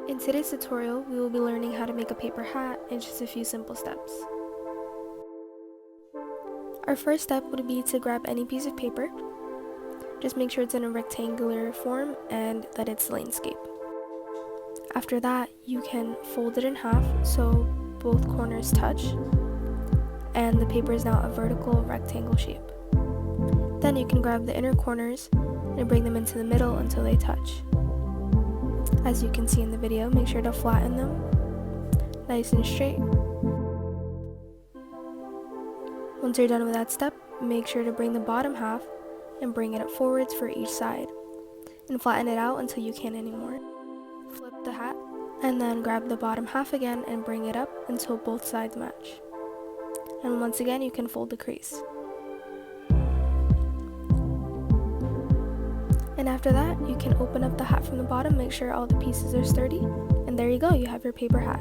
In today's tutorial, we will be learning how to make a paper hat in just a few simple steps. Our first step would be to grab any piece of paper. Just make sure it's in a rectangular form and that it's landscape. After that, you can fold it in half so both corners touch, and the paper is now a vertical rectangle shape. Then you can grab the inner corners and bring them into the middle until they touch. As you can see in the video, make sure to flatten them nice and straight. Once you're done with that step, make sure to bring the bottom half and bring it up forwards for each side, and flatten it out until you can't anymore. Flip the hat, and then grab the bottom half again and bring it up until both sides match. And once again, you can fold the crease. And after that, you can open up the hat from the bottom, make sure all the pieces are sturdy, and there you go, you have your paper hat.